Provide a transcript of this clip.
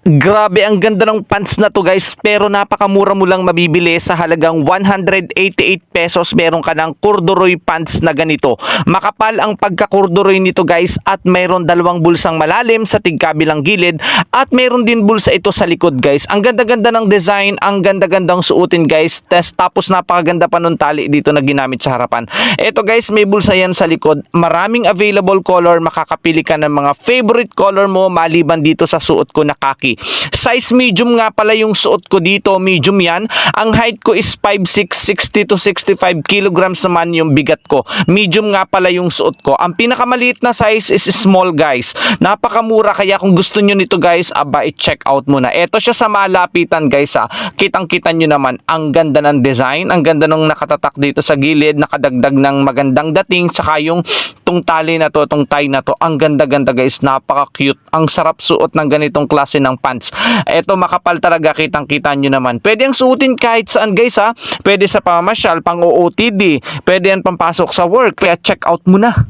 Grabe, ang ganda ng pants na to guys, pero napakamura mo lang mabibili sa halagang 188 pesos. Meron ka ng corduroy pants na ganito. Makapal ang pagka-corduroy nito guys, at mayroon dalawang bulsang malalim sa tigkabilang gilid, at mayroon din bulsa ito sa likod guys. Ang ganda-ganda ng design, ang ganda-gandang suotin guys. Tapos napakaganda pa nung tali dito na ginamit sa harapan. Ito guys, may bulsa yan sa likod. Maraming available color, makakapili ka ng mga favorite color mo maliban dito sa suot ko na khaki. Size medium nga pala yung suot ko dito, medium yan. Ang height ko is 5'6", 60 to 65 kilograms naman yung bigat ko. Medium nga pala yung suot ko. Ang pinakamaliit na size is small guys. Napakamura, kaya kung gusto nyo nito guys, aba i-check out mo na. Ito siya sa malapitan guys ha. Kitang-kita nyo naman, ang ganda ng design, ang ganda ng nakatatak dito sa gilid, nakadagdag ng magandang dating, tsaka yung tong tali na to, tong tie na to, ang ganda-ganda guys, napaka-cute. Ang sarap suot ng ganitong klase ng pants. Ito makapal talaga, kitang-kita nyo naman. Pwede ang suotin kahit saan guys ha. Pwede sa pamamasyal, pang OOTD, pwede yan pampasok sa work, kaya check out mo na.